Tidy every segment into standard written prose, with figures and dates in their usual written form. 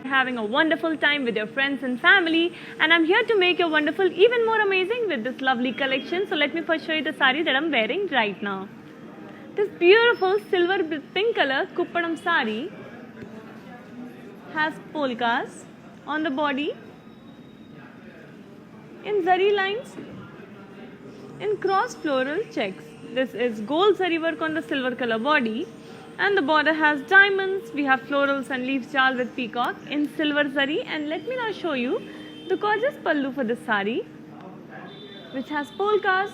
having a wonderful time with your friends and family, and I'm here to make your wonderful even more amazing with this lovely collection. So let me first show you the sari that I'm wearing right now. This beautiful silver with pink color kuppadam sari has polkas on the body in zari lines in cross floral checks. This is gold zari work on the silver color body, and the border has diamonds. We have florals and leaf jal with peacock in silver zari. And let me now show you the gorgeous pallu for this sari, which has polkas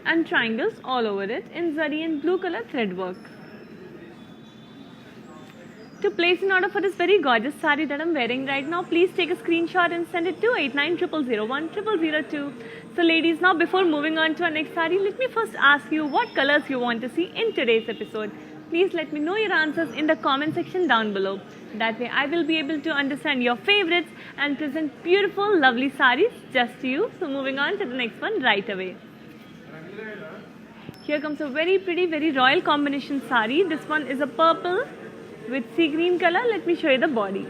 and triangles all over it in zari and blue color thread work. To place an order for this very gorgeous sari that I'm wearing right now, please take a screenshot and send it to 8900010002. So ladies, now before moving on to our next sari, let me first ask you what colors you want to see in today's episode. Please let me know your answers in the comment section down below. That way I will be able to understand your favorites and present beautiful, lovely saris just to you. So moving on to the next one right away. Here comes a very pretty, very royal combination sari. This one is a purple with sea green color. Let me show you the body.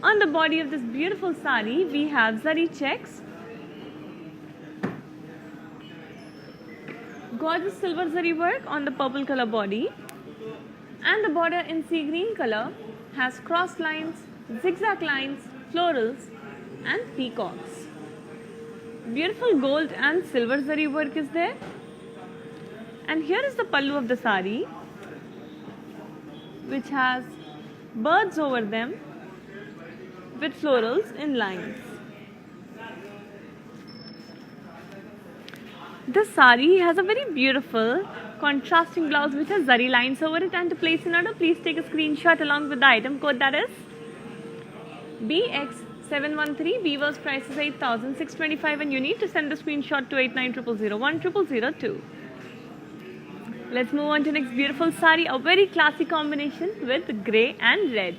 On the body of this beautiful sari, we have zari checks, gorgeous silver zari work on the purple color body, and the border in sea green color has cross lines, zigzag lines, florals and peacocks. Beautiful gold and silver zari work is there. And here is the pallu of the sari, which has birds over them with florals in lines. This sari has a very beautiful contrasting blouse which has zari lines over it, and to place an order, please take a screenshot along with the item code, that is BX713. Weaver's price is 8,625 and you need to send the screenshot to 8900010002. Let's move on to next beautiful sari, a very classy combination with grey and red.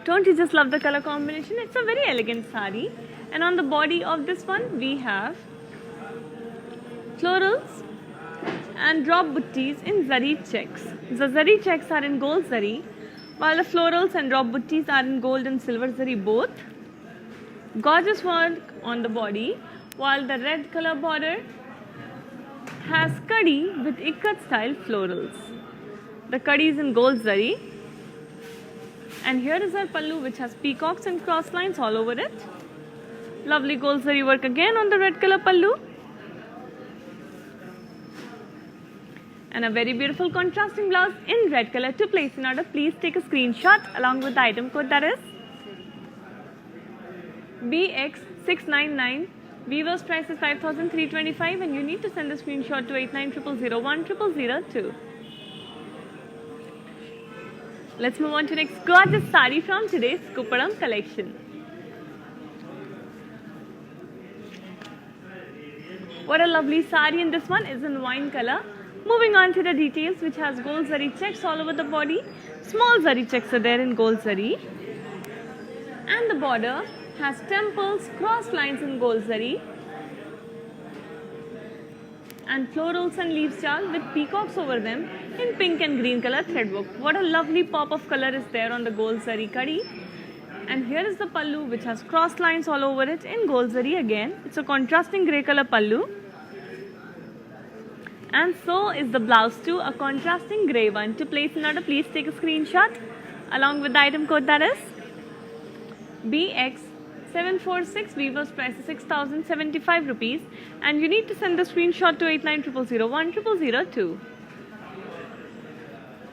Don't you just love the color combination? It's a very elegant sari. And on the body of this one, we have florals and drop buttis in zari checks. The zari checks are in gold zari, while the florals and drop buttis are in gold and silver zari both. Gorgeous work on the body, while the red color border has kadi with ikat style florals. The kadi is in gold zari. And here is our pallu, which has peacocks and cross lines all over it. Lovely gold zari work again on the red color pallu. And a very beautiful contrasting blouse in red color. To place an order, please take a screenshot along with the item code, that is BX699. Weaver's price is 5,325 and you need to send the screenshot to 8900010002. Let's move on to next gorgeous sari from today's Kuppadam collection. What a lovely sari, and this one is in wine color. Moving on to the details, which has gold zari checks all over the body. Small zari checks are there in gold zari. And the border has temples, cross lines in gold zari, and florals and leaves jal with peacocks over them in pink and green color thread work. What a lovely pop of color is there on the gold zari kadi. And here is the pallu, which has cross lines all over it in gold zari again. It's a contrasting grey color pallu. And so is the blouse too, a contrasting grey one. To place an order, please take a screenshot along with the item code, that is BX746. Weaver's price is 6,075 rupees and you need to send the screenshot to 8900010002.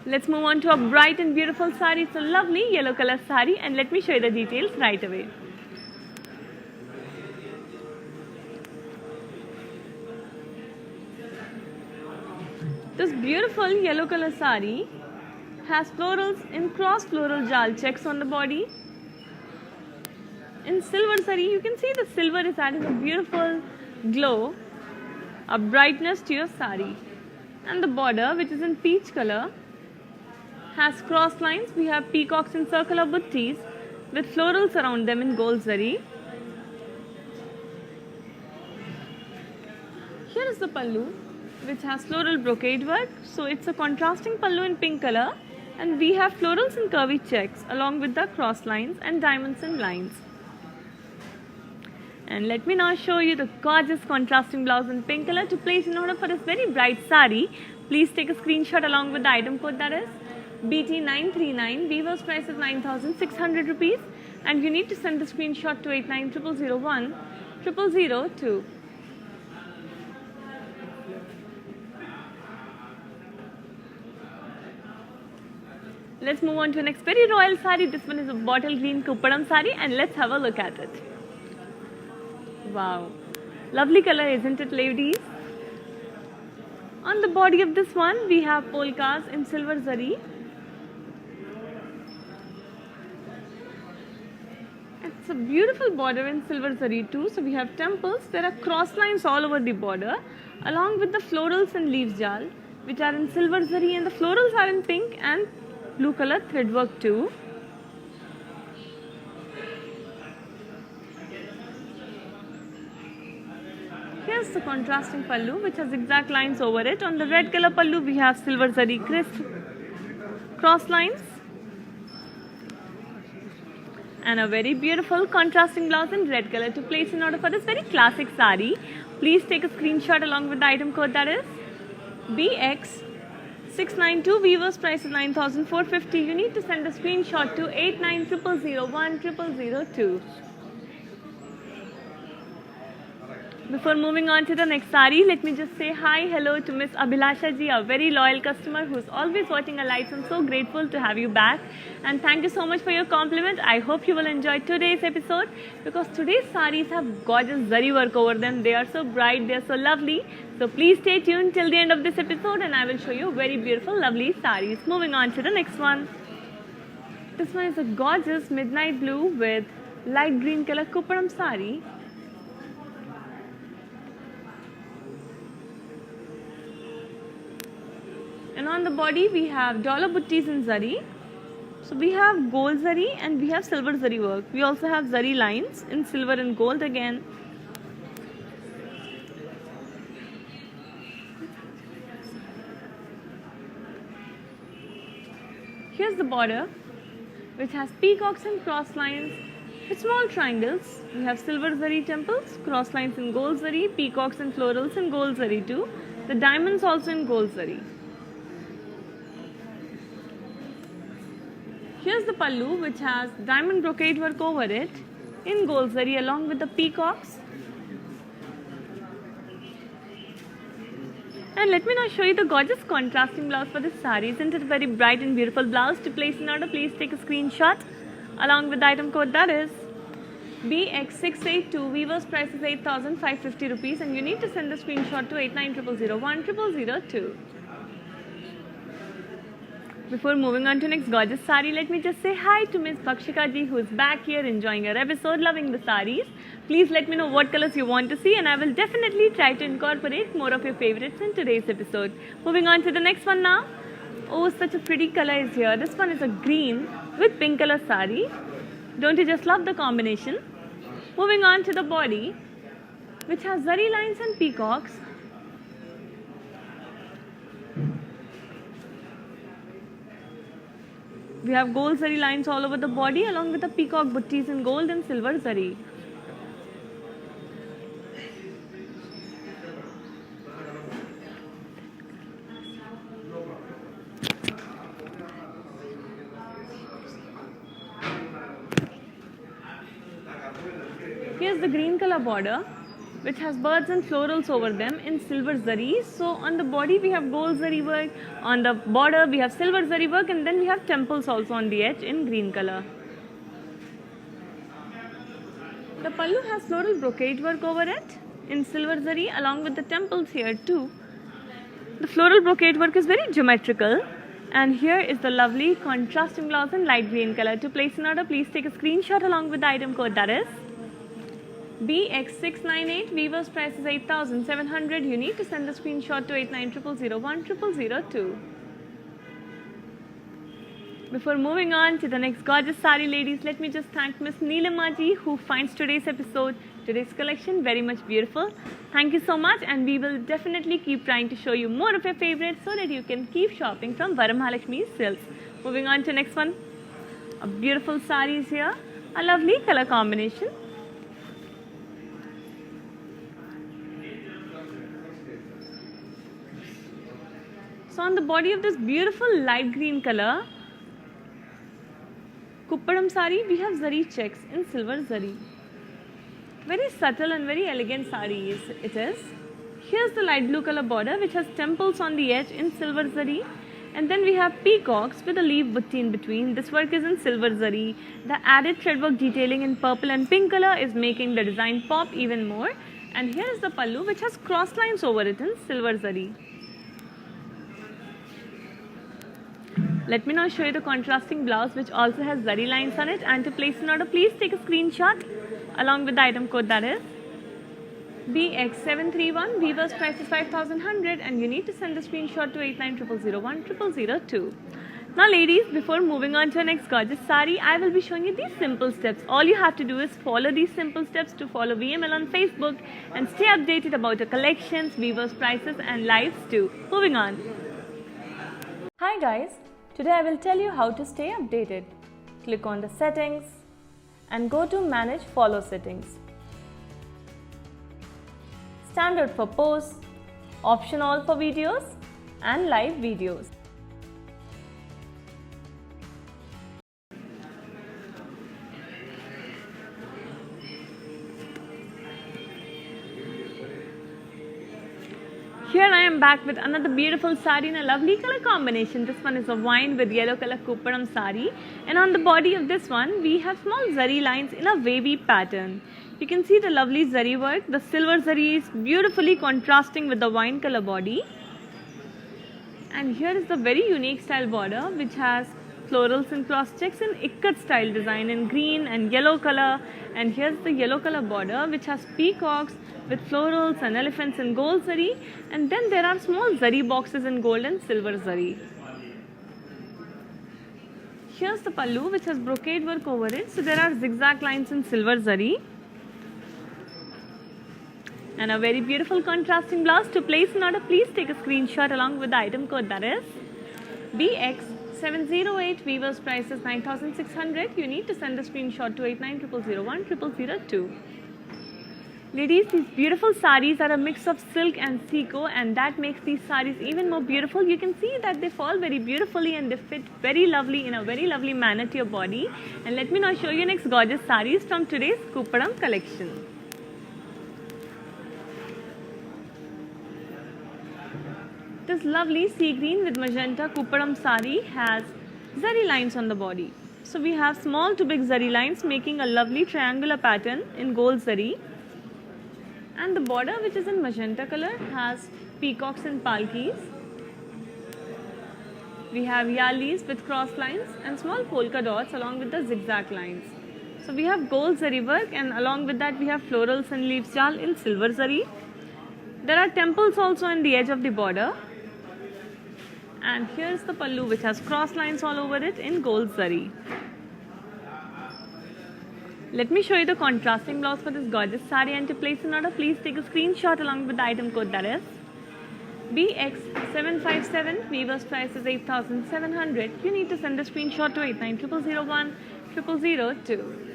Let's move on to a bright and beautiful sari. It's a lovely yellow color sari and let me show you the details right away. This beautiful yellow color sari has florals in cross floral jal checks on the body. In silver sari, you can see the silver is adding a beautiful glow, a brightness to your sari. And the border, which is in peach color, has cross lines. We have peacocks in circular buttis with florals around them in gold zari. Here is the pallu, which has floral brocade work. So it's a contrasting pallu in pink color, and we have florals and curvy checks along with the cross lines and diamonds and lines. And let me now show you the gorgeous contrasting blouse in pink color. To place in order for this very bright sari, please take a screenshot along with the item code, that is BT939. Weaver's price is 9,600 rupees, and you need to send the screenshot to 890001 0002. Let's move on to the next very royal sari. This one is a bottle green Kuppadam sari, and let's have a look at it. Wow, lovely color, isn't it, ladies? On the body of this one, we have polkas in silver zari. It's a beautiful border in silver zari too. So we have temples. There are cross lines all over the border, along with the florals and leaves jal, which are in silver zari, and the florals are in pink and blue color thread work too. Here's the contrasting pallu, which has zigzag lines over it. On the red color pallu, we have silver zari cross lines, and a very beautiful contrasting blouse in red color. To place in order for this very classic sari, please take a screenshot along with the item code, that is BX692. Weaver's price is 9,450. You need to send a screenshot to 890001 0002. Before moving on to the next sari, let me just say hi, hello to Miss Abhilasha ji, a very loyal customer who's always watching our lives. I'm so grateful to have you back, and thank you so much for your compliment. I hope you will enjoy today's episode, because today's saris have gorgeous zari work over them. They are so bright, they are so lovely. So please stay tuned till the end of this episode, and I will show you very beautiful, lovely saris. Moving on to the next one. This one is a gorgeous midnight blue with light green color Kuppadam sari. And on the body, we have dollar buttis in zari. So we have gold zari and we have silver zari work. We also have zari lines in silver and gold again. Here's the border, which has peacocks and cross lines with small triangles. We have silver zari temples, cross lines in gold zari, peacocks and florals in gold zari too. The diamonds also in gold zari. Here's the pallu, which has diamond brocade work over it in gold zari along with the peacocks. And let me now show you the gorgeous contrasting blouse for this sari. Isn't it a very bright and beautiful blouse? To place in order, please take a screenshot along with the item code, that is BX682. Weaver's price is 8,550 rupees, and you need to send the screenshot to 890001 0002. Before moving on to next gorgeous sari, let me just say hi to Miss Bakshika ji, who is back here enjoying her episode, loving the saris. Please let me know what colors you want to see, and I will definitely try to incorporate more of your favorites in today's episode. Moving on to the next one now. Oh, such a pretty color is here. This one is a green with pink color sari. Don't you just love the combination? Moving on to the body, which has zari lines and peacocks. We have gold zari lines all over the body along with the peacock buttis in gold and silver zari. Here's the green color border, which has birds and florals over them in silver zari. So on the body we have gold zari work, on the border we have silver zari work, and then we have temples also on the edge in green color. The pallu has floral brocade work over it in silver zari along with the temples here too. The floral brocade work is very geometrical, and here is the lovely contrasting blouse in light green color. To place an order, please take a screenshot along with the item code, that is BX698. Weaver's price is 8,700. You need to send the screenshot to 890001 0002. Before moving on to the next gorgeous sari, ladies, let me just thank Miss Neelama ji, who finds today's episode today's collection. Very much beautiful. Thank you so much, and we will definitely keep trying to show you more of your favorites so that you can keep shopping from Varamahalakshmi Silks. Moving on to next one. A beautiful sari is here. A lovely color combination. So on the body of this beautiful light green color, Kuppadam sari, we have zari checks in silver zari. Very subtle and very elegant sari it is. Here's the light blue color border which has temples on the edge in silver zari. And then we have peacocks with a leaf butti in between. This work is in silver zari. The added threadwork detailing in purple and pink color is making the design pop even more. And here is the pallu which has cross lines over it in silver zari. Let me now show you the contrasting blouse which also has zari lines on it, and to place an order please take a screenshot along with the item code, that is BX731. Weaver's price is 5100 and you need to send the screenshot to 8900010002. Now ladies, before moving on to our next gorgeous sari, I will be showing you these simple steps. All you have to do is follow these simple steps to follow VML on Facebook and stay updated about our collections, Weaver's prices and lives too. Moving on. Hi guys. Today I will tell you how to stay updated. Click on the settings and go to manage follow settings. Standard for posts, option all for videos and live videos. Here I am back with another beautiful sari in a lovely color combination. This one is a wine with yellow color Kuppadam sari, and on the body of this one we have small zari lines in a wavy pattern. You can see the lovely zari work. The silver zari is beautifully contrasting with the wine color body. And here is the very unique style border which has florals and cross checks in ikat style design in green and yellow color. And here's the yellow color border which has peacocks with florals and elephants in gold zari, and then there are small zari boxes in gold and silver zari. Here's the pallu which has brocade work over it, so there are zigzag lines in silver zari. And a very beautiful contrasting blouse. To place an order please take a screenshot along with the item code, that is BX708. Weaver's price is 9600. You need to send a screenshot to 8900010002. Ladies, these beautiful saris are a mix of silk and siko, and that makes these saris even more beautiful. You can see that they fall very beautifully and they fit very lovely in a very lovely manner to your body. And let me now show you next gorgeous saris from today's Kuppadam collection. This lovely sea green with magenta Kuppadam sari has zari lines on the body. So we have small to big zari lines making a lovely triangular pattern in gold zari. And the border, which is in magenta color, has peacocks and palkis. We have yalis with cross lines and small polka dots along with the zigzag lines. So we have gold zari work, and along with that we have florals and leaves jal in silver zari. There are temples also in the edge of the border. And here's the pallu which has cross lines all over it in gold zari. Let me show you the contrasting blouse for this gorgeous sari, and to place an order please take a screenshot along with the item code, that is BX757. Weaver's price is 8700. You need to send a screenshot to 8900010002.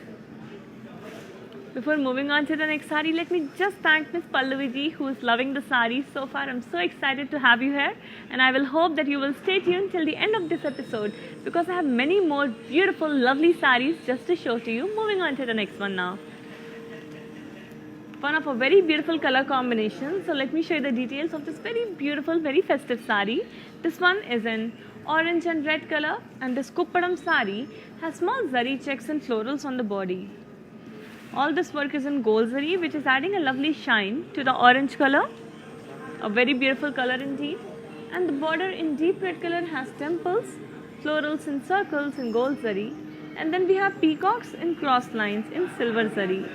Before moving on to the next sari, let me just thank Miss Pallavi ji, who is loving the sari so far. I'm so excited to have you here, and I will hope that you will stay tuned till the end of this episode because I have many more beautiful, lovely saris just to show to you. Moving on to the next one now. One of a very beautiful color combination. So let me show you the details of this very beautiful, very festive sari. This one is in orange and red color, and this Kuppadam sari has small zari checks and florals on the body. All this work is in gold zari, which is adding a lovely shine to the orange color. A very beautiful color indeed. And the border in deep red color has temples, florals and circles in gold zari. And then we have peacocks in cross lines in silver zari.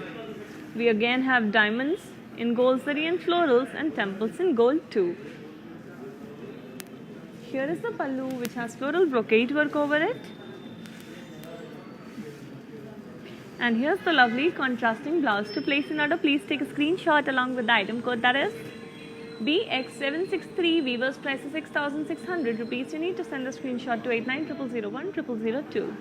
We again have diamonds in gold zari and florals and temples in gold too. Here is the pallu which has floral brocade work over it. And here's the lovely contrasting blouse. To place an order, please take a screenshot along with the item code, that is BX763. Weaver's price is 6,600 rupees. You need to send a screenshot to 8900010002.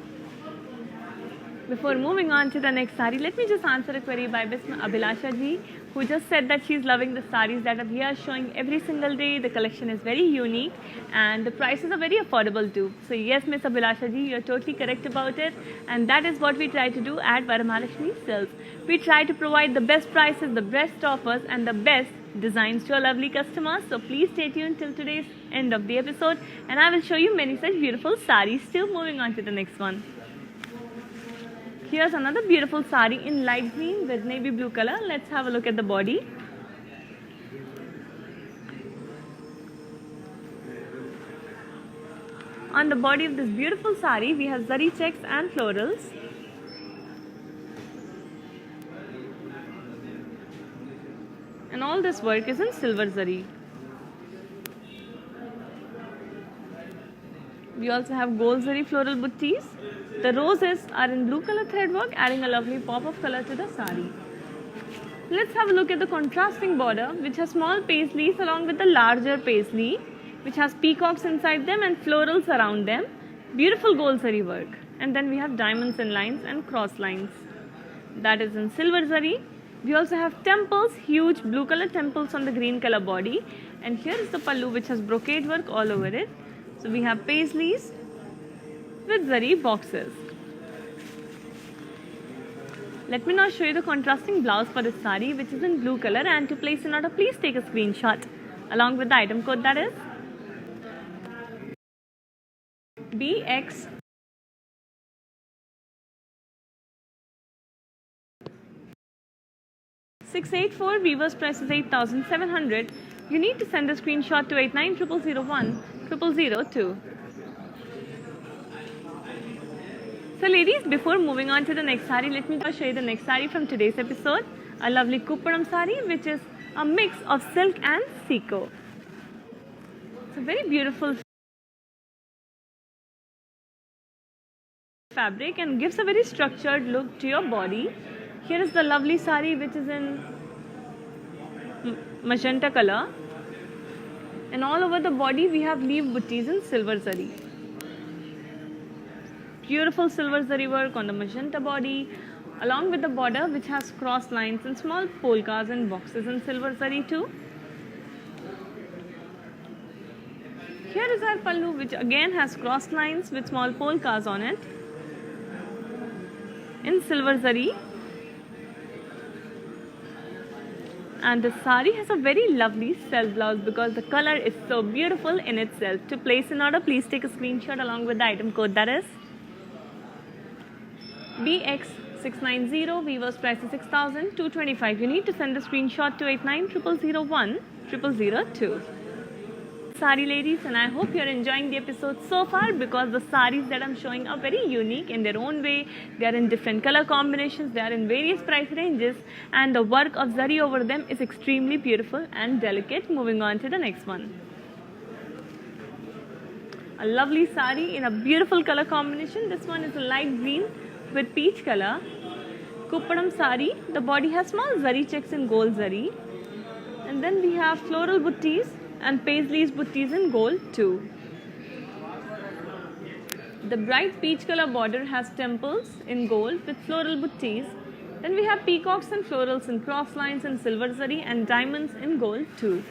Before moving on to the next sari, let me just answer a query by Miss Abhilasha ji, who just said that she's loving the saris that are here showing every single day. The collection is very unique and the prices are very affordable too. So yes, Miss Abhilasha ji, you're totally correct about it, and that is what we try to do at Varamahalakshmi Silks. We try to provide the best prices, the best offers and the best designs to our lovely customers. So please stay tuned till today's end of the episode, and I will show you many such beautiful saris. Still moving on to the next one. Here's another beautiful sari in light green with navy blue color. Let's have a look at the body. On the body of this beautiful sari, we have zari checks and florals. And all this work is in silver zari. We also have gold zari floral buttis. The roses are in blue color thread work, adding a lovely pop of color to the sari. Let's have a look at the contrasting border, which has small paisleys along with the larger paisley, which has peacocks inside them and florals around them. Beautiful gold zari work. And then we have diamonds in lines and cross lines. That is in silver zari. We also have temples, huge blue color temples on the green color body. And here is the pallu, which has brocade work all over it. So we have paisleys with zari boxes. Let me now show you the contrasting blouse for this sari, which is in blue color, and to place an order, please take a screenshot along with the item code, that is BX 684. Weaver's price is 8,700. You need to send a screenshot to 8900010002. So ladies, before moving on to the next sari, let me show you the next sari from today's episode. A lovely Kuppadam sari, which is a mix of silk and siko. It's a very beautiful fabric and gives a very structured look to your body. Here is the lovely sari, which is in magenta color. And all over the body, we have leaf buttis in silver zari. Beautiful silver zari work on the magenta body, along with the border, which has cross lines and small polkas and boxes in silver zari too. Here is our pallu, which again has cross lines with small polkas on it in silver zari. And the sari has a very lovely self blouse because the color is so beautiful in itself. To place an order, please take a screenshot along with the item code, that is BX690. Weaver's price is 6,225. You need to send a screenshot to 8900010002. Sari ladies, and I hope you're enjoying the episode so far, because the saris that I'm showing are very unique in their own way. They are in different color combinations, they are in various price ranges, and the work of zari over them is extremely beautiful and delicate. Moving on to the next one. A lovely sari in a beautiful color combination. This one is a light green with peach color. Kuppadam sari. The body has small zari checks in gold zari. And then we have floral buttis and paisleys buttis in gold too. The bright peach color border has temples in gold with floral buttis. Then we have peacocks and florals in cross lines in silver zari and diamonds in gold too.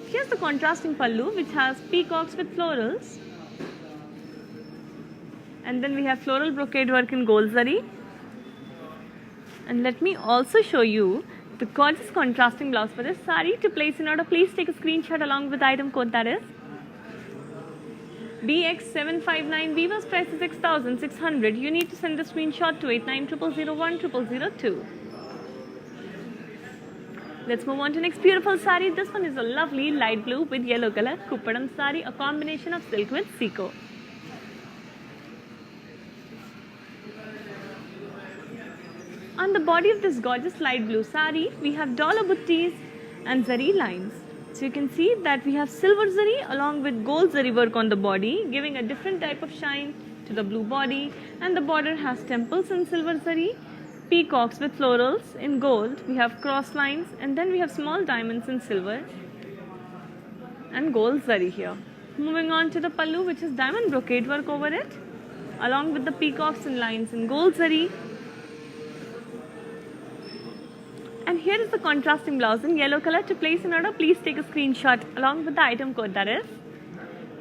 Here's the contrasting pallu, which has peacocks with florals. And then we have floral brocade work in gold zari. And let me also show you the gorgeous contrasting blouse for this sari. To place an order, please take a screenshot along with the item code, that is BX759. Weaver's price is 6,600. You need to send the screenshot to 8900010002. Let's move on to next beautiful sari. This one is a lovely light blue with yellow color Kuppadam sari, a combination of silk with siko. On the body of this gorgeous light blue sari, we have dollar buttis and zari lines. So you can see that we have silver zari along with gold zari work on the body, giving a different type of shine to the blue body. And the border has temples in silver zari, peacocks with florals in gold. We have cross lines, and then we have small diamonds in silver and gold zari here. Moving on to the pallu, which is diamond brocade work over it, along with the peacocks and lines in gold zari. And here is the contrasting blouse in yellow color. To place an order, please take a screenshot along with the item code, that is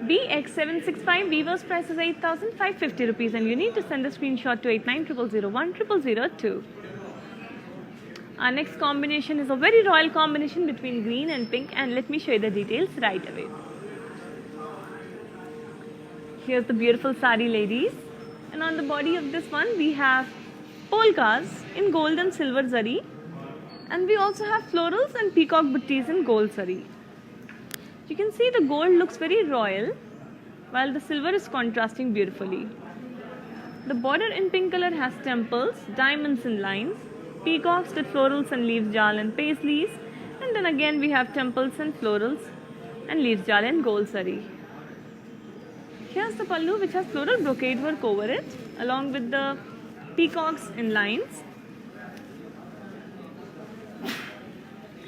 BX765. Weaver's price is 8,550 rupees, and you need to send a screenshot to 8900010002. Our next combination is a very royal combination between green and pink, and let me show you the details right away. Here's the beautiful sari, ladies, and on the body of this one we have polkas in gold and silver zari, and we also have florals and peacock buttis in gold zari. You can see the gold looks very royal while the silver is contrasting beautifully. The border in pink color has temples, diamonds and lines, peacocks with florals and leaves jal and paisleys, and then again we have temples and florals and leaves jal and gold zari. Here's the pallu, which has floral brocade work over it along with the peacocks in lines,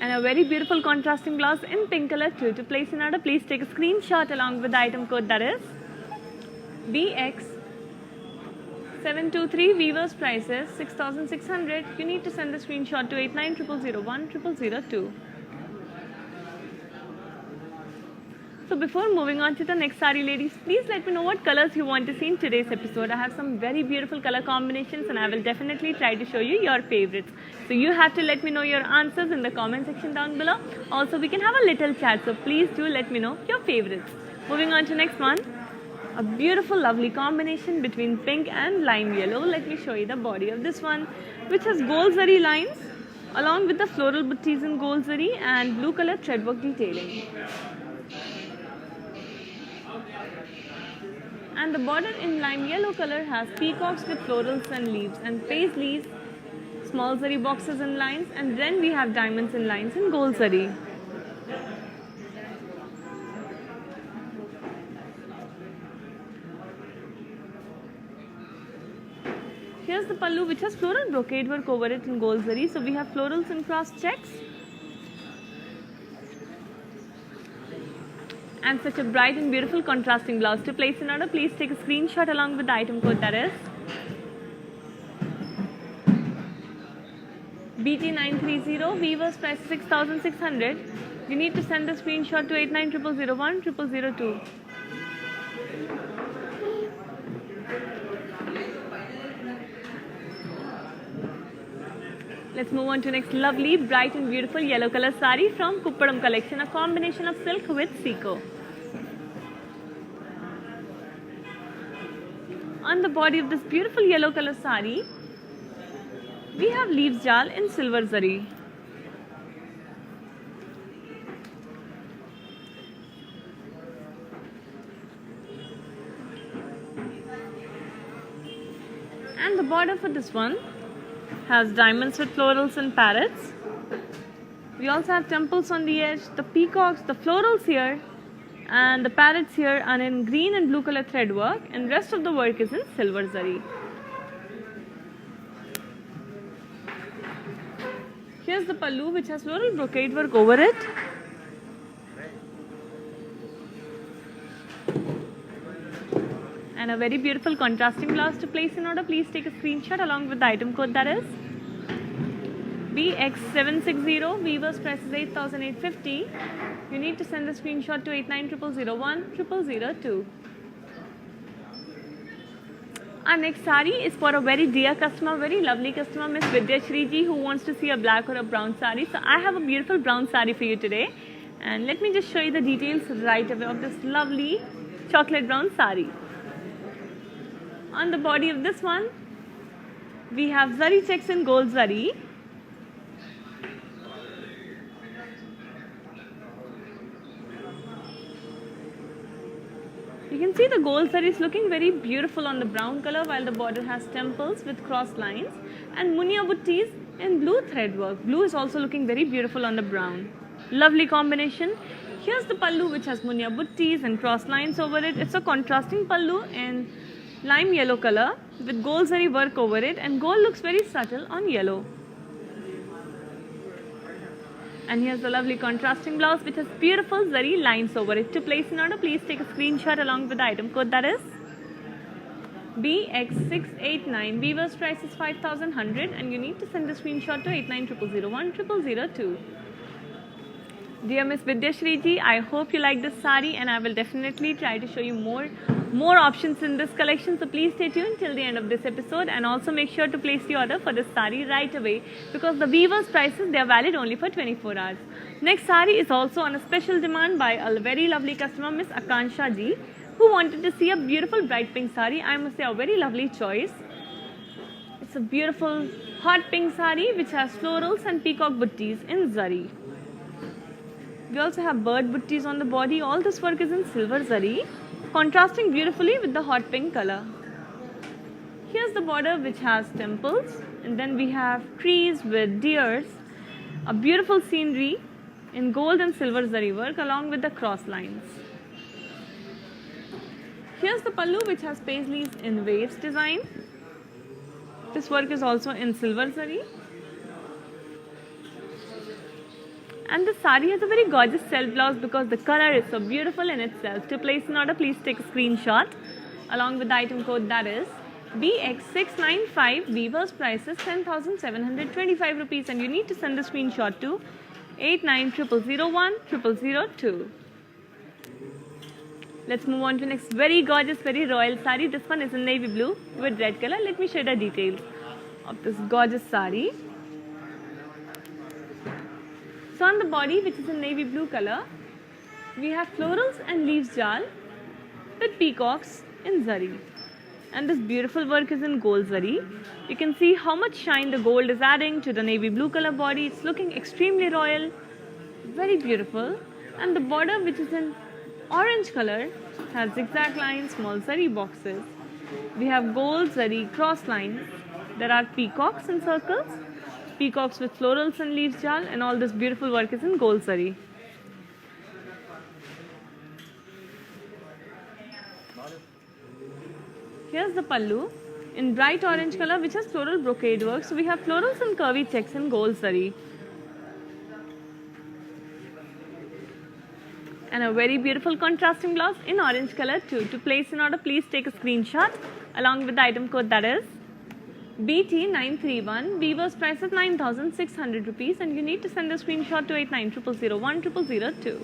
and a very beautiful contrasting blouse in pink color too. To place an order, please take a screenshot along with the item code, that is BX723. Weaver's price is 6,600. You need to send the screenshot to 8900010002. So before moving on to the next sari, ladies, please let me know what colors you want to see in today's episode. I have some very beautiful color combinations, and I will definitely try to show you your favorites. So you have to let me know your answers in the comment section down below. Also, we can have a little chat, so please do let me know your favorites. Moving on to next one, a beautiful lovely combination between pink and lime yellow. Let me show you the body of this one, which has gold zari lines along with the floral buttis in gold zari and blue color threadwork detailing. And the border in lime yellow color has peacocks with florals and leaves and paisleys, small zari boxes and lines, and then we have diamonds and lines in gold zari. Here's the pallu, which has floral brocade work over it in gold zari. So we have florals and cross checks, and such a bright and beautiful contrasting blouse. To place an order, please take a screenshot along with the item code, that is BT930. Weaver's price is 6,600. You need to send the screenshot to 8900010002. Let's move on to next lovely, bright and beautiful yellow color sari from Kuppadam collection, a combination of silk with Seiko. On the body of this beautiful yellow color sari, we have leaves jal in silver zari. And the border for this one has diamonds with florals and parrots. We also have temples on the edge, the peacocks, the florals here, and the parrots here are in green and blue color thread work, and rest of the work is in silver zari. Here's the pallu, which has floral brocade work over it. And a very beautiful contrasting blouse. To place an order, please take a screenshot along with the item code, that is BX760. Weaver's price is 8,850. You need to send the screenshot to 8900010002. Our next sari is for a very dear customer, very lovely customer, Miss Vidya Shriji, who wants to see a black or a brown sari. So I have a beautiful brown sari for you today, and let me just show you the details right away of this lovely chocolate brown sari. On the body of this one, we have zari checks in gold zari. You can see the gold zari is looking very beautiful on the brown color, while the border has temples with cross lines and munia buttis in blue thread work. Blue is also looking very beautiful on the brown. Lovely combination. Here's the pallu which has munya buttis and cross lines over it. It's a contrasting pallu in lime yellow color with gold zari work over it, and gold looks very subtle on yellow. And here's the lovely contrasting blouse which has beautiful zari lines over it. To place in order, please take a screenshot along with the item code, that is BX689. Weaver's price is 5100 and you need to send the screenshot to 8900010002. Dear Miss Vidyashri ji, I hope you like this sari, and I will definitely try to show you more options in this collection. So please stay tuned till the end of this episode, and also make sure to place the order for this sari right away, because the Weaver's prices, they are valid only for 24 hours. Next sari is also on a special demand by a very lovely customer, Miss Akansha ji, who wanted to see a beautiful bright pink sari. I must say a very lovely choice. It's a beautiful hot pink sari which has florals and peacock buttis in zari. We also have bird buttis on the body. All this work is in silver zari, contrasting beautifully with the hot pink color. Here's the border which has temples, and then we have trees with deers, a beautiful scenery in gold and silver zari work along with the cross lines. Here's the pallu which has paisleys in waves design. This work is also in silver zari. And the sari has a very gorgeous self blouse because the color is so beautiful in itself. To place an order, please take a screenshot along with the item code, that is BX695. Weaver's price is 10,725 rupees, and you need to send the screenshot to 8900010002. Let's move on to next very gorgeous, very royal sari. This one is in navy blue with red color. Let me show you the details of this gorgeous sari. So on the body, which is in navy blue color, we have florals and leaves jal with peacocks in zari. And this beautiful work is in gold zari. You can see how much shine the gold is adding to the navy blue color body. It's looking extremely royal, very beautiful. And the border, which is in orange color, has zigzag lines, small zari boxes. We have gold zari cross lines. There are peacocks in circles, peacocks with florals and leaves jal, and all this beautiful work is in gold zari. Here's the pallu in bright orange color which has floral brocade work. So we have florals and curvy checks in gold zari. And a very beautiful contrasting blouse in orange color too. To place an order, please take a screenshot along with the item code, that is BT931. Weaver's price is 9,600 rupees, and you need to send a screenshot to 8900010002.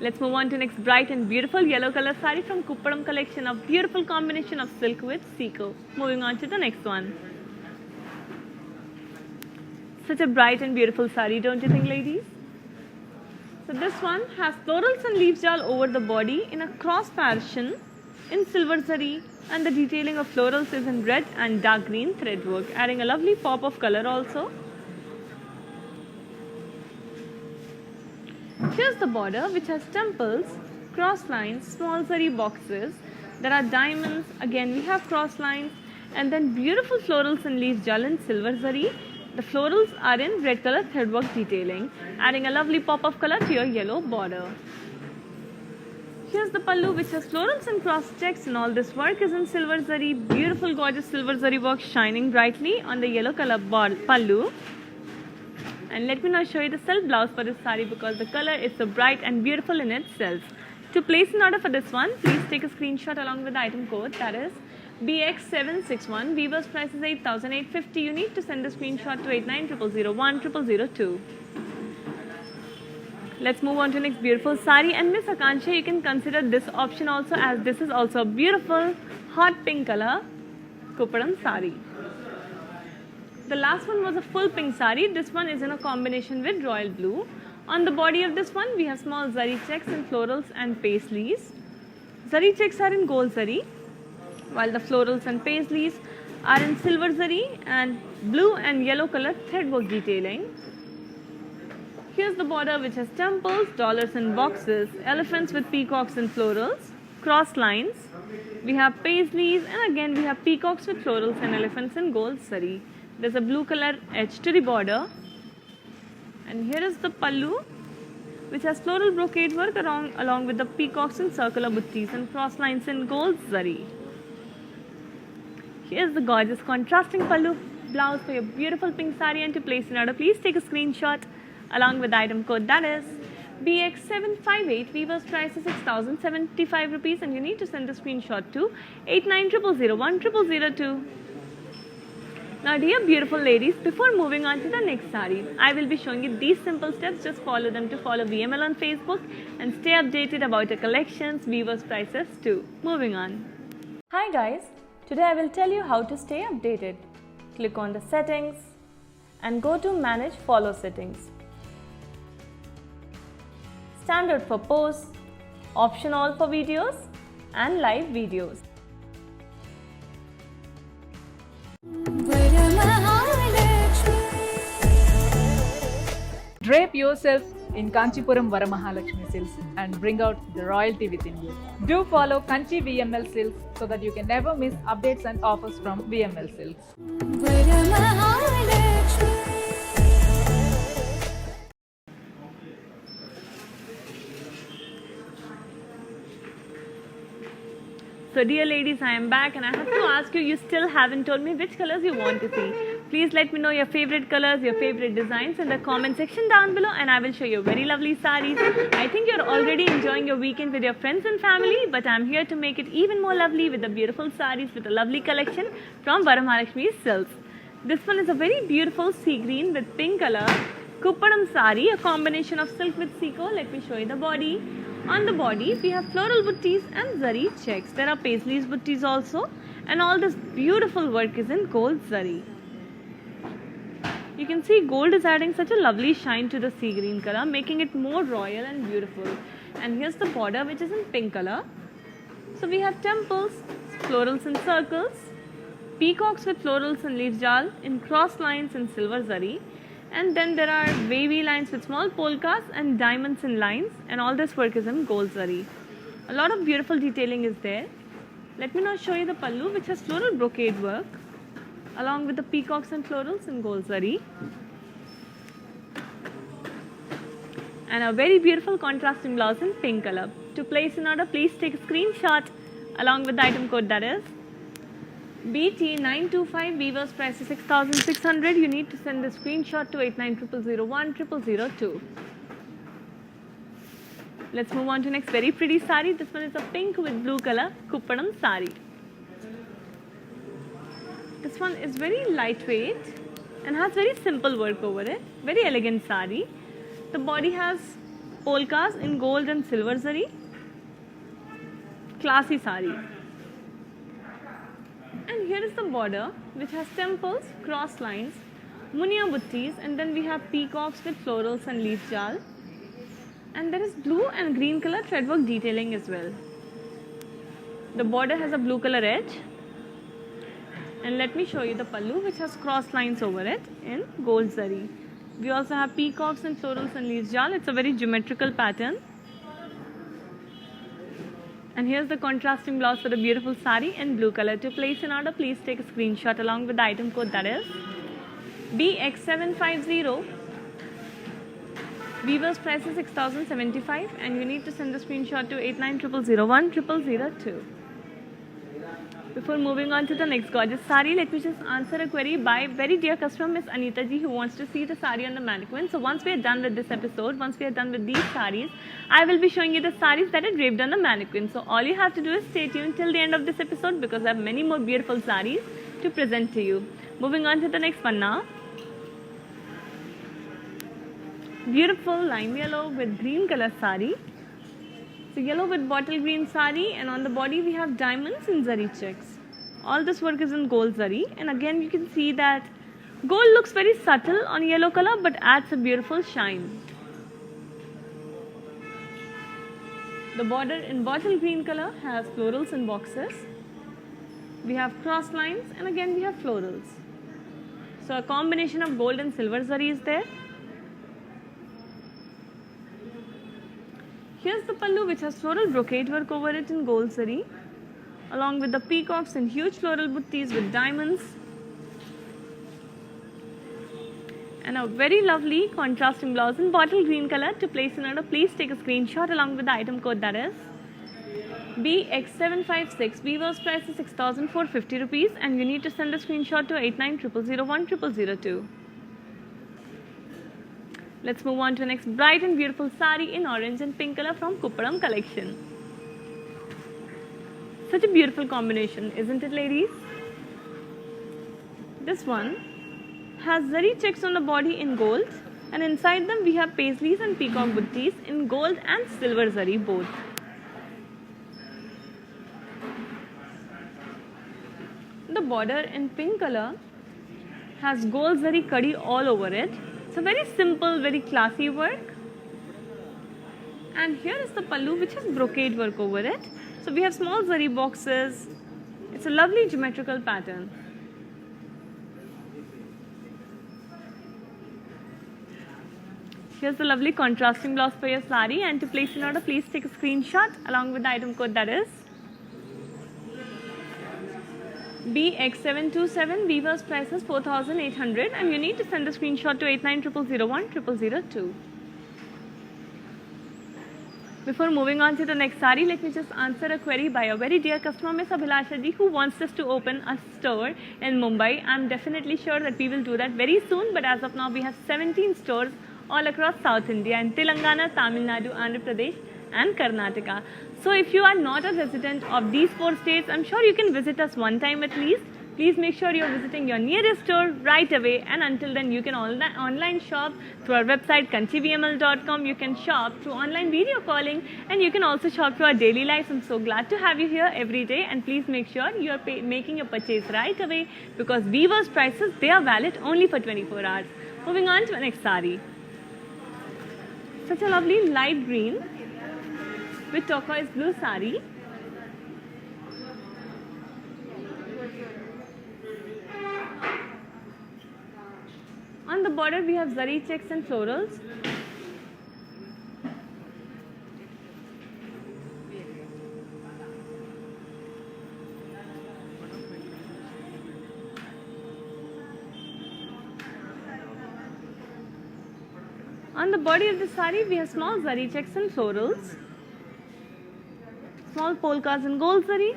Let's move on to next bright and beautiful yellow color sari from Kuppadam collection, of beautiful combination of silk with sequin. Moving on to the next one. Such a bright and beautiful sari, don't you think, ladies? So this one has florals and leaves jal over the body in a cross fashion in silver zari, and the detailing of florals is in red and dark green thread work, adding a lovely pop of color also. Here's the border which has temples, cross lines, small zari boxes. There are diamonds, again we have cross lines, and then beautiful florals and leaves jal in silver zari. The florals are in red color thread work detailing, adding a lovely pop of color to your yellow border. Here's the pallu which has florals and cross checks, and all this work is in silver zari. Beautiful gorgeous silver zari work shining brightly on the yellow color pallu. And let me now show you the self blouse for this sari because the color is so bright and beautiful in itself. To place an order for this one, please take a screenshot along with the item code, that is BX761. Weaver's price is 8,850. You need to send a screenshot to 8900010002. Let's move on to next beautiful sari, and Miss Akansha, you can consider this option also, as this is also a beautiful hot pink color Kuppadam sari. The last one was a full pink sari. This one is in a combination with royal blue. On the body of this one, we have small zari checks and florals and paisleys. Zari checks are in gold zari, while the florals and paisleys are in silver zari and blue and yellow color thread work detailing. Here's the border which has temples, dollars and boxes, elephants with peacocks and florals, cross lines. We have paisleys, and again we have peacocks with florals and elephants in gold zari. There's a blue color edge to the border, And here is the pallu, which has floral brocade work along with the peacocks and circular buttis and cross lines in gold zari. Here's the gorgeous contrasting pallu blouse for your beautiful pink sari, and to place an order, please take a screenshot along with the item code, that is BX758. Weaver's price is 6,075 rupees, and you need to send the screenshot to 8900010002. Now dear beautiful ladies, before moving on to the next sari, I will be showing you these simple steps. Just follow them to follow VML on Facebook and stay updated about your collections, Weaver's prices too. Moving on. Hi guys, today I will tell you how to stay updated. Click on the settings and go to manage follow settings. Standard for posts, option all for videos and live videos. Drape yourself in Kanchipuram Varamahalakshmi silks and bring out the royalty within you. Do follow Kanchi VML Silks so that you can never miss updates and offers from VML Silks. So dear ladies, I am back and I have to ask you, you still haven't told me which colors you want to see. Please let me know your favorite colors, your favorite designs in the comment section down below, and I will show you very lovely sarees. I think you're already enjoying your weekend with your friends and family, but I'm here to make it even more lovely with the beautiful sarees with a lovely collection from Varamahalakshmi Silks. This one is a very beautiful sea green with pink color Kuppadam sari, a combination of silk with seco. Let me show you the body. On the body, we have floral buttis and zari checks. There are paisleys buttis also, and all this beautiful work is in gold zari. You can see gold is adding such a lovely shine to the sea green color, making it more royal and beautiful. And here's the border, which is in pink color. So we have temples, florals in circles, peacocks with florals and leaf jal in cross lines in silver zari. And then there are wavy lines with small polkas and diamonds in lines, and all this work is in gold zari. A lot of beautiful detailing is there. Let me now show you the pallu, which has floral brocade work along with the peacocks and florals in gold zari. And a very beautiful contrasting blouse in pink color. To place an order, please take a screenshot along with the item code, that is BT925. Weaver's price is 6,600. You need to send the screenshot to 8900010002. Let's move on to next very pretty sari. This one is a pink with blue color Kuppadam sari. This one is very lightweight and has very simple work over it. Very elegant sari. The body has polkas in gold and silver zari. Classy sari. And here is the border, which has temples, cross lines, munia buttis, and then we have peacocks with florals and leaf jal. And there is blue and green color threadwork detailing as well. The border has a blue color edge. And let me show you the pallu, which has cross lines over it in gold zari. We also have peacocks and florals and leaf jal. It's a very geometrical pattern. And here's the contrasting blouse for the beautiful sari in blue color. To place an order, please take a screenshot along with the item code, that is BX750. Weaver's price is 6,075, and you need to send the screenshot to 8900010002. Before moving on to the next gorgeous sari, let me just answer a query by very dear customer Miss Anita ji, who wants to see the sari on the mannequin. So once we are done with this episode, once we are done with these saris, I will be showing you the saris that are draped on the mannequin. So all you have to do is stay tuned till the end of this episode, because I have many more beautiful saris to present to you. Moving on to the next one now. Beautiful lime yellow with green color sari. So yellow with bottle green sari, and on the body we have diamonds in zari checks. All this work is in gold zari, and again you can see that gold looks very subtle on yellow color but adds a beautiful shine. The border in bottle green color has florals and boxes. We have cross lines, and again we have florals. So a combination of gold and silver zari is there. Here's the pallu, which has floral brocade work over it in gold zari, along with the peacocks and huge floral buttis with diamonds. And a very lovely contrasting blouse in bottle green color. To place an order, please take a screenshot along with the item code, that is BX756. Weaver's price is 6,450 rupees, and you need to send a screenshot to 8900010002. Let's move on to the next bright and beautiful sari in orange and pink color from Kupparam collection. Such a beautiful combination, isn't it, ladies? This one has zari checks on the body in gold, and inside them we have paisleys and peacock buttis in gold and silver zari both. The border in pink color has gold zari kadi all over it. It's a very simple, very classy work. And here is the pallu, which has brocade work over it. So we have small zari boxes. It's a lovely geometrical pattern. Here's the lovely contrasting blouse for your sari, and to place an order, please take a screenshot along with the item code, that is BX727. Weaver's price is 4,800, and you need to send a screenshot to 8900010002. Before moving on to the next sari, let me just answer a query by a very dear customer, Miss Abhilasha ji, who wants us to open a store in Mumbai. I'm definitely sure that we will do that very soon, but as of now we have 17 stores all across South India and Telangana, Tamil Nadu, Andhra Pradesh and Karnataka. So if you are not a resident of these 4 states, I'm sure you can visit us one time at least. Please make sure you're visiting your nearest store right away, and until then you can online shop through our website kanchivml.com. You can shop through online video calling, and you can also shop through our daily lives. I'm so glad to have you here every day, and please make sure you're making your purchase right away, because Weaver's prices, they are valid only for 24 hours. Moving on to the next sari. Such a lovely light green with turquoise blue sari. On the border we have zari checks and florals. On the body of the sari we have small zari checks and florals, small polkas in gold zari,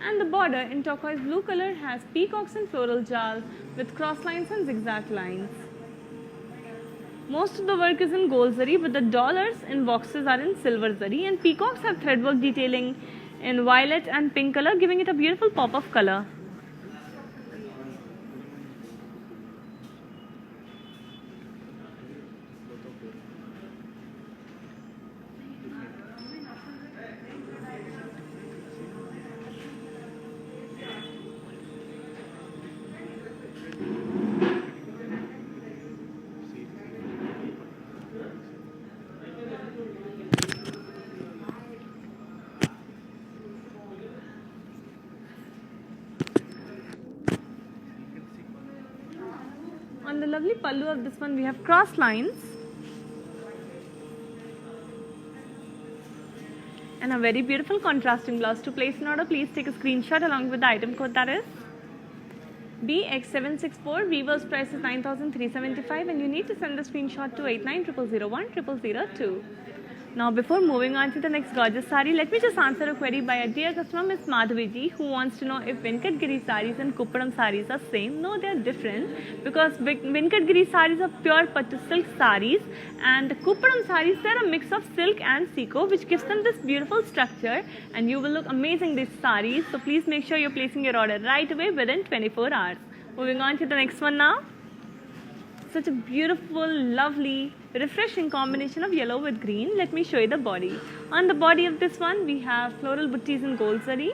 and the border in turquoise blue color has peacocks and floral jal with cross lines and zigzag lines. Most of the work is in gold zari, but the dollars in boxes are in silver zari, and peacocks have threadwork detailing in violet and pink color, giving it a beautiful pop of color. On the lovely pallu of this one we have cross lines and a very beautiful contrasting blouse. To place an order, please take a screenshot along with the item code, that is BX764. Weaver's price is 9,375, and you need to send the screenshot to 8900010002. Now before moving on to the next gorgeous sari, let me just answer a query by a dear customer, Miss Madhavi ji, who wants to know if Venkatgiri saris and Kupparam saris are same. No, they are different, because Venkatgiri saris are pure pattu silk saris, and Kupparam saris, they are a mix of silk and siko, which gives them this beautiful structure, and you will look amazing these saris. So please make sure you're placing your order right away within 24 hours. Moving on to the next one now. Such a beautiful, lovely, refreshing combination of yellow with green. Let me show you the body. On the body of this one, we have floral buttis in gold zari.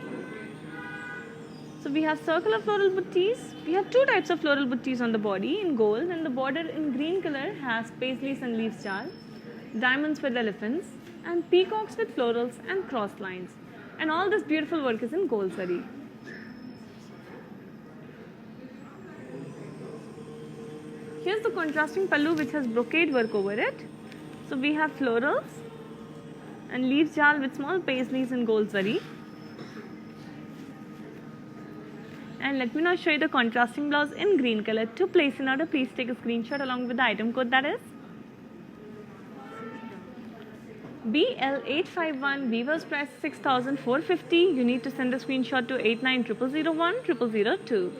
So we have circular floral buttis. We have 2 types of floral buttis on the body in gold, and the border in green color has paisleys and leaves jal, diamonds with elephants, and peacocks with florals and cross lines. And all this beautiful work is in gold zari. Here's the contrasting pallu, which has brocade work over it. So we have florals and leaf jal with small paisleys in gold zari. And let me now show you the contrasting blouse in green color. To place an order, please take a screenshot along with the item code, that is BL851. Weaver's price 6,450. You need to send a screenshot to 8900010002.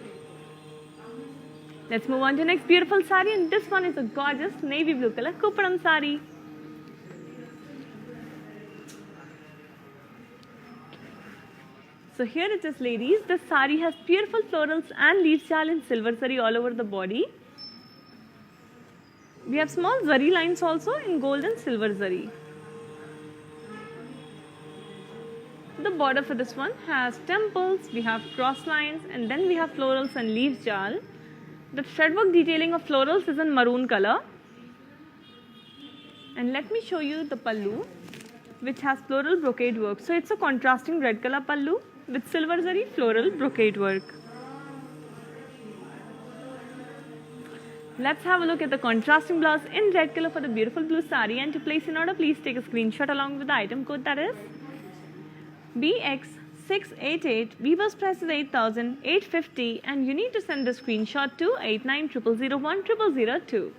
Let's move on to the next beautiful sari, and this one is a gorgeous navy blue color Kupparam sari. So here it is, ladies. This sari has beautiful florals and leaf jal in silver zari all over the body. We have small zari lines also in gold and silver zari. The border for this one has temples, we have cross lines, and then we have florals and leaf jal. The threadwork detailing of florals is in maroon color. And let me show you the pallu, which has floral brocade work. So it's a contrasting red color pallu with silver zari floral brocade work. Let's have a look at the contrasting blouse in red color for the beautiful blue sari. And to place an order, please take a screenshot along with the item code, that is BX688. Weaver's price is 8,850, and you need to send the screenshot to 8900010002.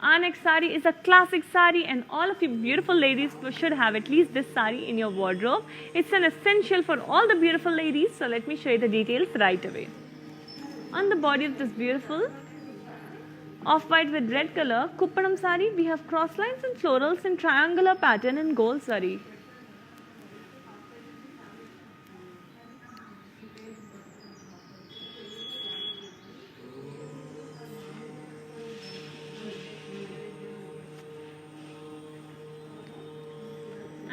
Our next sari is a classic sari, and all of you beautiful ladies should have at least this sari in your wardrobe. It's an essential for all the beautiful ladies. So let me show you the details right away. On the body of this beautiful off-white with red color Kupparam sari, we have cross lines and florals in triangular pattern in gold sari.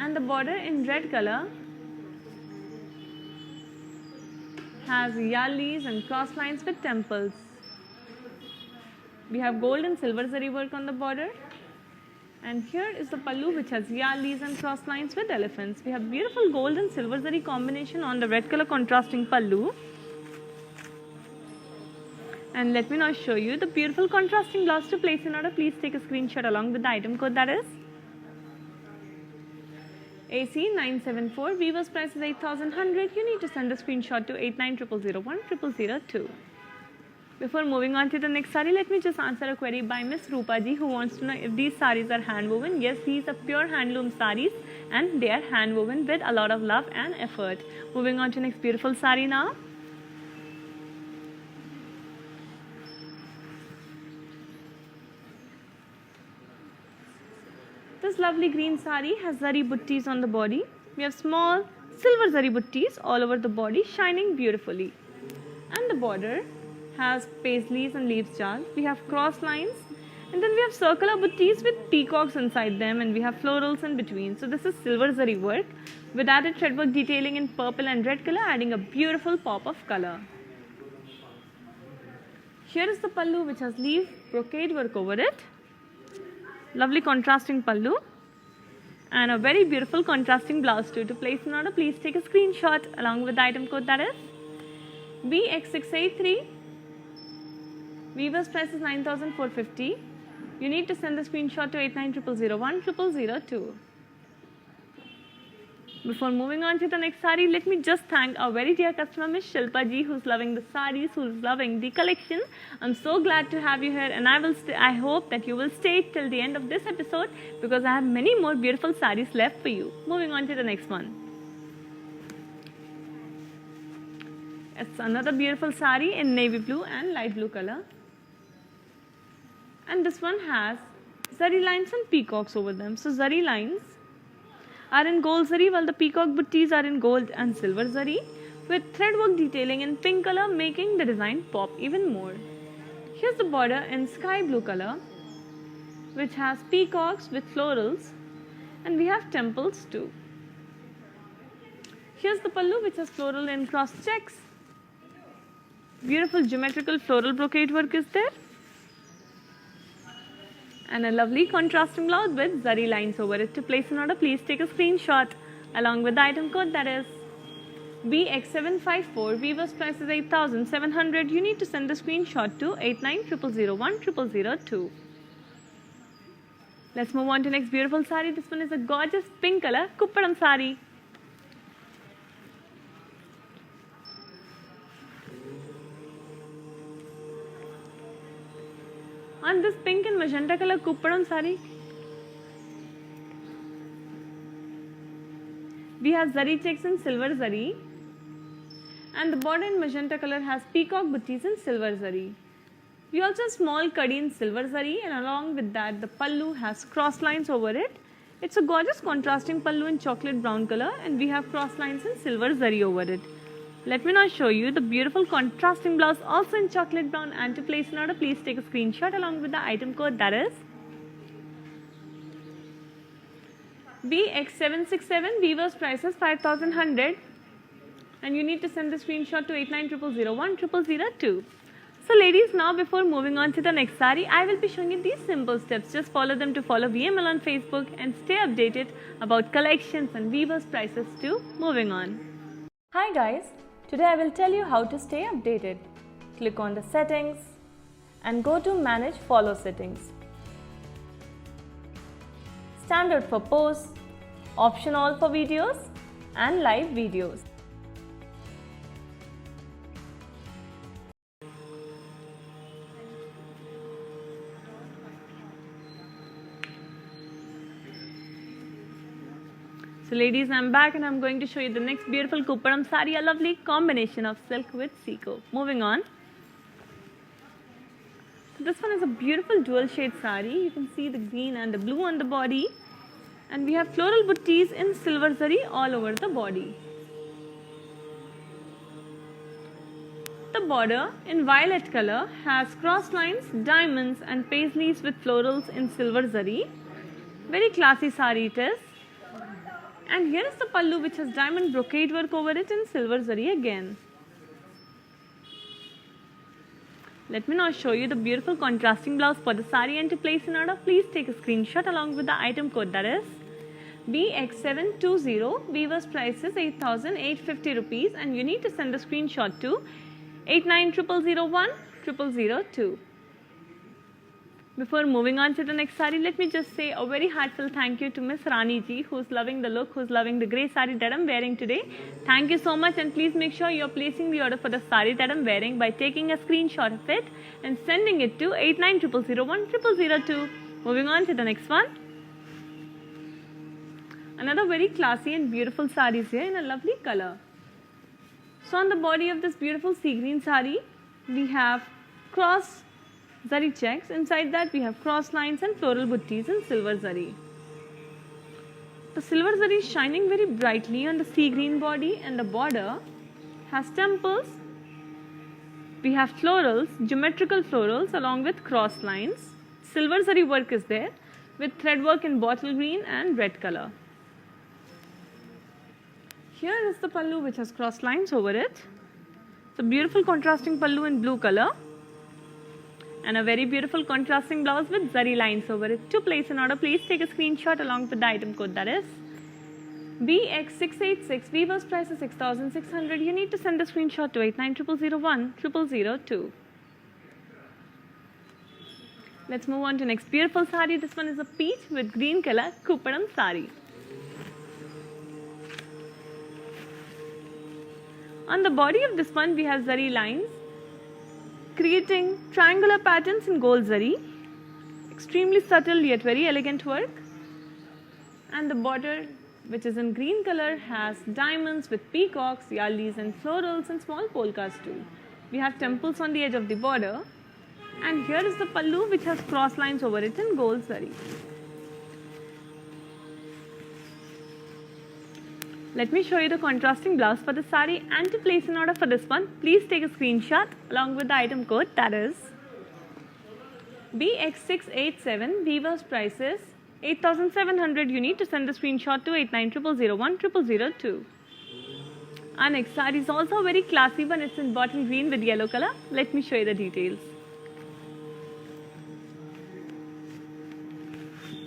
And the border in red color has yallis and cross lines with temples. We have gold and silver zari work on the border. And here is the pallu, which has yallis and cross lines with elephants. We have beautiful gold and silver zari combination on the red color contrasting pallu. And let me now show you the beautiful contrasting blouse. To place an order, please take a screenshot along with the item code, that is AC974. Weaver's price is 8,100. You need to send a screenshot to 8900010002. Before moving on to the next sari, let me just answer a query by Miss Rupa ji, who wants to know if these saris are hand woven. Yes, these are pure handloom saris, and they are hand woven with a lot of love and effort. Moving on to next beautiful sari now. This lovely green sari has zari buttis on the body. We have small silver zari buttis all over the body, shining beautifully. And the border has paisleys and leaves jal. We have cross lines, and then we have circular buttis with peacocks inside them, and we have florals in between. So this is silver zari work with added threadwork detailing in purple and red color, adding a beautiful pop of color. Here is the pallu, which has leaf brocade work over it. Lovely contrasting pallu and a very beautiful contrasting blouse too. To place an order, please take a screenshot along with the item code, that is BX683. Weaver's price is 9,450. You need to send the screenshot to 8900010002. Before moving on to the next sari, let me just thank our very dear customer, Miss Shilpa ji, who's loving the saris, who's loving the collection. I'm so glad to have you here, and I hope that you will stay till the end of this episode, because I have many more beautiful saris left for you. Moving on to the next one. It's another beautiful sari in navy blue and light blue color. And this one has zari lines and peacocks over them. So zari lines are in gold zari, while the peacock buttis are in gold and silver zari, with threadwork detailing in pink color, making the design pop even more. Here's the border in sky blue color, which has peacocks with florals, and we have temples too. Here's the pallu, which has floral in cross checks. Beautiful geometrical floral brocade work is there, and a lovely contrasting blouse with zari lines over it. To place an order, please take a screenshot along with the item code, that is BX754. Weaver's price is 8,700. You need to send the screenshot to 8900010002. Let's move on to next beautiful sari. This one is a gorgeous pink color Kupparam sari. On this pink and magenta color Kupparam sari, we have zari checks in silver zari, and the border in magenta color has peacock butties in silver zari. We also have small kadi in silver zari, and along with that the pallu has cross lines over it. It's a gorgeous contrasting pallu in chocolate brown color, and we have cross lines in silver zari over it. Let me now show you the beautiful contrasting blouse also in chocolate brown, and to place an order please take a screenshot along with the item code, that is BX767. Weaver's price is 5100, and you need to send the screenshot to 8900010002. So ladies, now before moving on to the next sari, I will be showing you these simple steps. Just follow them to follow VML on Facebook and stay updated about collections and Weaver's prices too. Moving on. Hi guys, today I will tell you how to stay updated. Click on the settings and go to manage follow settings. Standard for posts, option all for videos and live videos. So ladies, I'm back and I'm going to show you the next beautiful Kupparam sari, a lovely combination of silk with Seiko. Moving on. So this one is a beautiful dual shade sari. You can see the green and the blue on the body. And we have floral butties in silver zari all over the body. The border in violet color has cross lines, diamonds and paisleys with florals in silver zari. Very classy sari it is. And here is the pallu which has diamond brocade work over it in silver zari again. Let me now show you the beautiful contrasting blouse for the sari, and to place an order please take a screenshot along with the item code, that is BX720. Weaver's price is 8850 rupees, and you need to send the screenshot to 8900010002. Before moving on to the next sari, let me just say a very heartfelt thank you to Miss Rani ji, who's loving the look, who's loving the grey sari that I'm wearing today. Thank you so much, and please make sure you're placing the order for the sari that I'm wearing by taking a screenshot of it and sending it to 8900010002. Moving on to the next one. Another very classy and beautiful sari is here in a lovely color. So on the body of this beautiful sea green sari, we have cross zari checks. Inside that we have cross lines and floral butties in silver zari. The silver zari is shining very brightly on the sea green body, and the border has temples. We have florals, geometrical florals along with cross lines. Silver zari work is there with thread work in bottle green and red color. Here is the pallu which has cross lines over it. It's a beautiful contrasting pallu in blue color, and a very beautiful contrasting blouse with zari lines over it. To place an order please take a screenshot along with the item code, that is BX686. Weaver's price is 6600. You need to send the screenshot to 8900010002. Let's move on to next beautiful sari. This one is a peach with green color Kupparam sari. On the body of this one we have zari lines creating triangular patterns in gold zari. Extremely subtle yet very elegant work. And the border, which is in green color, has diamonds with peacocks, yallis and florals and small polkas too. We have temples on the edge of the border. And here is the pallu which has cross lines over it in gold zari. Let me show you the contrasting blouse for the sari, and to place an order for this one, please take a screenshot along with the item code, that is BX687. Weaver's price is 8700. You need to send the screenshot to 8900010002. Our next sari is also a very classy one. It's in bottle green with yellow color. Let me show you the details.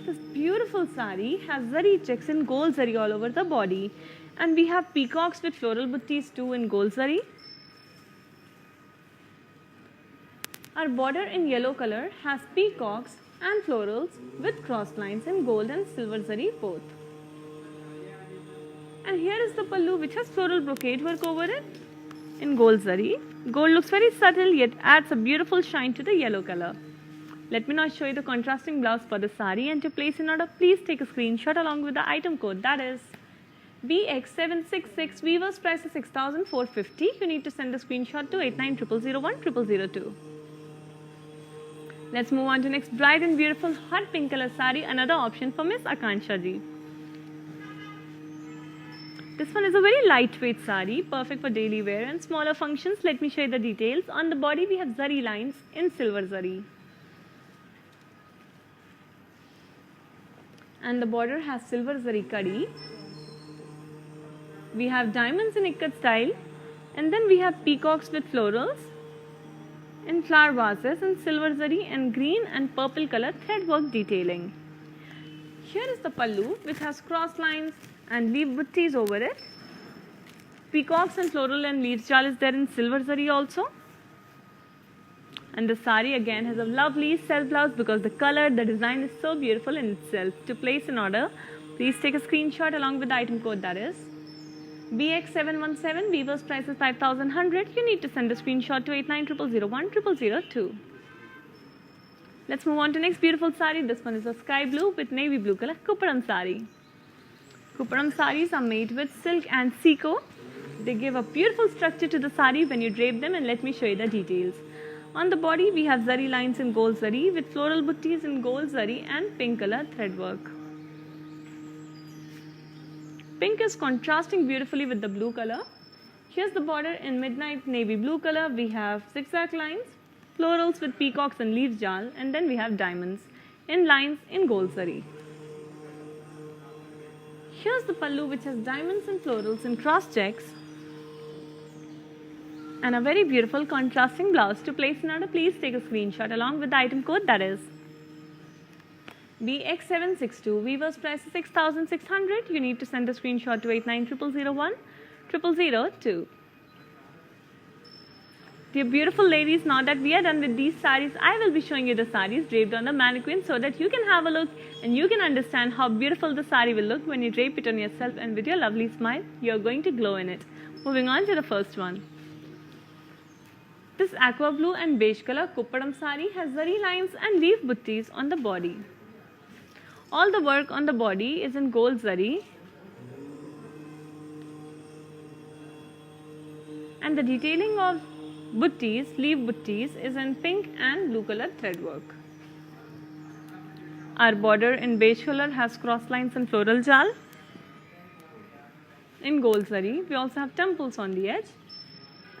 This beautiful sari has zari checks in gold zari all over the body, and we have peacocks with floral butties too in gold zari. Our border in yellow color has peacocks and florals with cross lines in gold and silver zari both. And here is the pallu which has floral brocade work over it in gold zari. Gold looks very subtle yet adds a beautiful shine to the yellow color. Let me now show you the contrasting blouse for the sari, and to place an order, please take a screenshot along with the item code, that is BX766. Weaver's price is 6,450. You need to send a screenshot to 8900010002. Let's move on to next bright and beautiful hot pink color sari, another option for Miss Akansha ji. This one is a very lightweight sari, perfect for daily wear and smaller functions. Let me show you the details. On the body we have zari lines in silver zari. And the border has silver zari kadi. We have diamonds in ikat style, and then we have peacocks with florals in flower vases in silver zari and green and purple color thread work detailing. Here is the pallu, which has cross lines and leaf buttis over it. Peacocks and floral and leaves jal is there in silver zari also. And the sari again has a lovely self blouse because the color, the design is so beautiful in itself. To place an order, please take a screenshot along with the item code, that is BX717. Weaver's price is 5,100. You need to send a screenshot to 8900010002. Let's move on to next beautiful sari. This one is a sky blue with navy blue color Kupparam sari. Kupparam saris are made with silk and siko. They give a beautiful structure to the sari when you drape them, and let me show you the details. On the body we have zari lines in gold zari with floral buttis in gold zari and pink color thread work. Pink is contrasting beautifully with the blue color. Here's the border in midnight navy blue color. We have zigzag lines, florals with peacocks and leaves jal, and then we have diamonds in lines in gold zari. Here's the pallu, which has diamonds and florals in cross checks, and a very beautiful contrasting blouse. To place an order, please take a screenshot along with the item code, that is BX762. Weaver's price is 6,600. You need to send a screenshot to 8900010002. Dear beautiful ladies, now that we are done with these saris, I will be showing you the saris draped on the mannequin so that you can have a look and you can understand how beautiful the sari will look when you drape it on yourself, and with your lovely smile, you are going to glow in it. Moving on to the first one. This aqua blue and beige color Kupparam sari has zari lines and leaf buttis on the body. All the work on the body is in gold zari, and the detailing of buttis, leaf buttis, is in pink and blue color thread work. Our border in beige color has cross lines and floral jal in gold zari. We also have temples on the edge,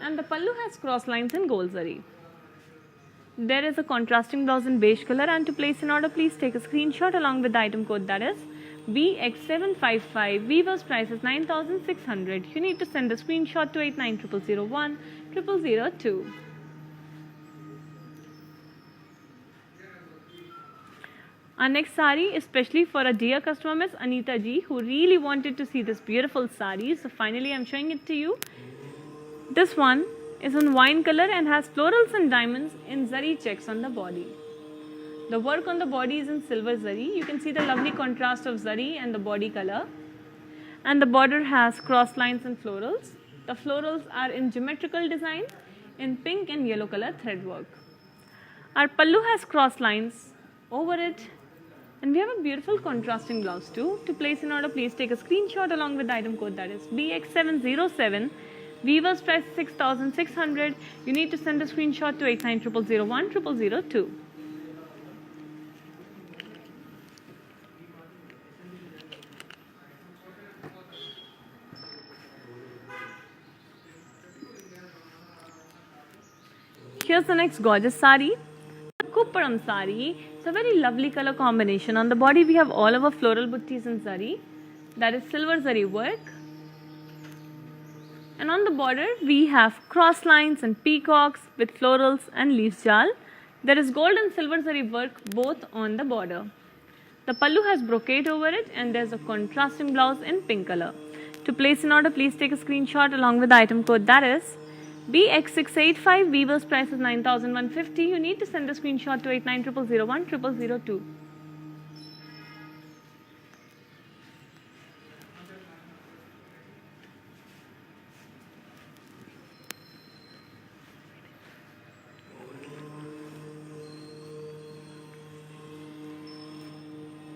and the pallu has cross lines in gold zari. There is a contrasting blouse in beige color, and to place an order, please take a screenshot along with the item code, that is BX755. Weaver's price is 9,600. You need to send a screenshot to 8900010002. Our next sari is specially for a dear customer, Miss Anita ji, who really wanted to see this beautiful sari. So finally I am showing it to you. This one is in wine color and has florals and diamonds in zari checks on the body. The work on the body is in silver zari. You can see the lovely contrast of zari and the body color. And the border has cross lines and florals. The florals are in geometrical design in pink and yellow color thread work. Our pallu has cross lines over it, and we have a beautiful contrasting blouse too. To place an order, please take a screenshot along with the item code, that is BX707. Weaver's price is 6,600. You need to send a screenshot to 8900010002. Here's the next gorgeous sari. Kupparam sari. It's a very lovely color combination. On the body we have all our floral buttis in zari. That is silver zari work. And on the border we have cross lines and peacocks with florals and leaves jal. There is gold and silver zari work both on the border. The pallu has brocade over it, and there's a contrasting blouse in pink color. To place an order, please take a screenshot along with the item code, that is BX685. Weaver's price is 9,150. You need to send a screenshot to 8900010002.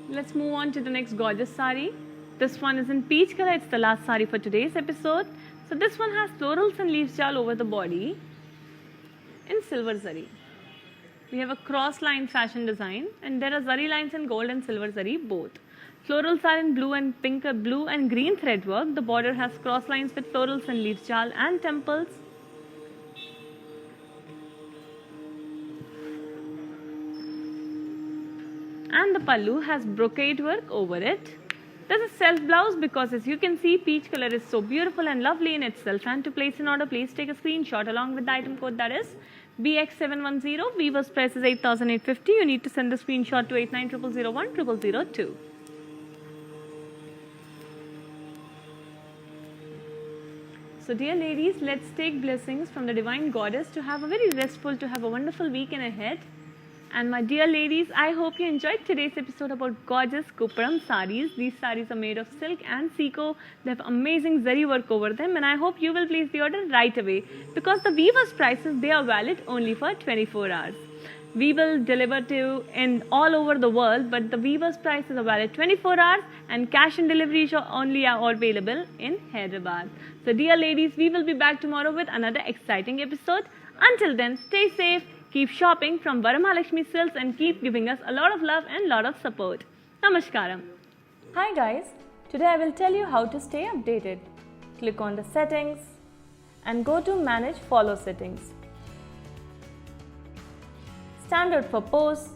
Let's move on to the next gorgeous sari. This one is in peach color. It's the last sari for today's episode. So this one has florals and leaves all over the body in silver zari. We have a cross line fashion design, and there are zari lines in gold and silver zari both. Florals are in blue and pink, blue and green thread work. The border has cross lines with florals and leaves jal and temples. And the pallu has brocade work over it. There's a self blouse because, as you can see, peach color is so beautiful and lovely in itself. And to place an order, please take a screenshot along with the item code, that is BX710. Weaver's price is 8,850. You need to send the screenshot to 8900010002. So dear ladies, let's take blessings from the divine goddess to have a very restful, to have a wonderful weekend ahead. And my dear ladies, I hope you enjoyed today's episode about gorgeous Kupparam saris. These saris are made of silk and siko. They have amazing zari work over them, and I hope you will place the order right away, because the weaver's prices, they are valid only for 24 hours. We will deliver to you in all over the world, but the weaver's prices are valid 24 hours, and cash and delivery is only are available in Hyderabad. So dear ladies, we will be back tomorrow with another exciting episode. Until then, stay safe. Keep shopping from Varamahalakshmi Silks and keep giving us a lot of love and lot of support. Namaskaram. Hi guys, today I will tell you how to stay updated. Click on the settings and go to manage follow settings. Standard for posts,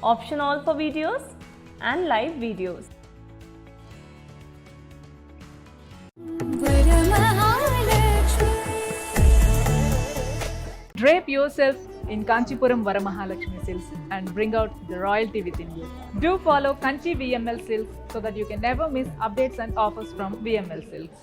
option all for videos and live videos. Drape yourself in Kanchipuram Varamahalakshmi Silks and bring out the royalty within you. Do follow Kanchi VML Silks so that you can never miss updates and offers from VML Silks.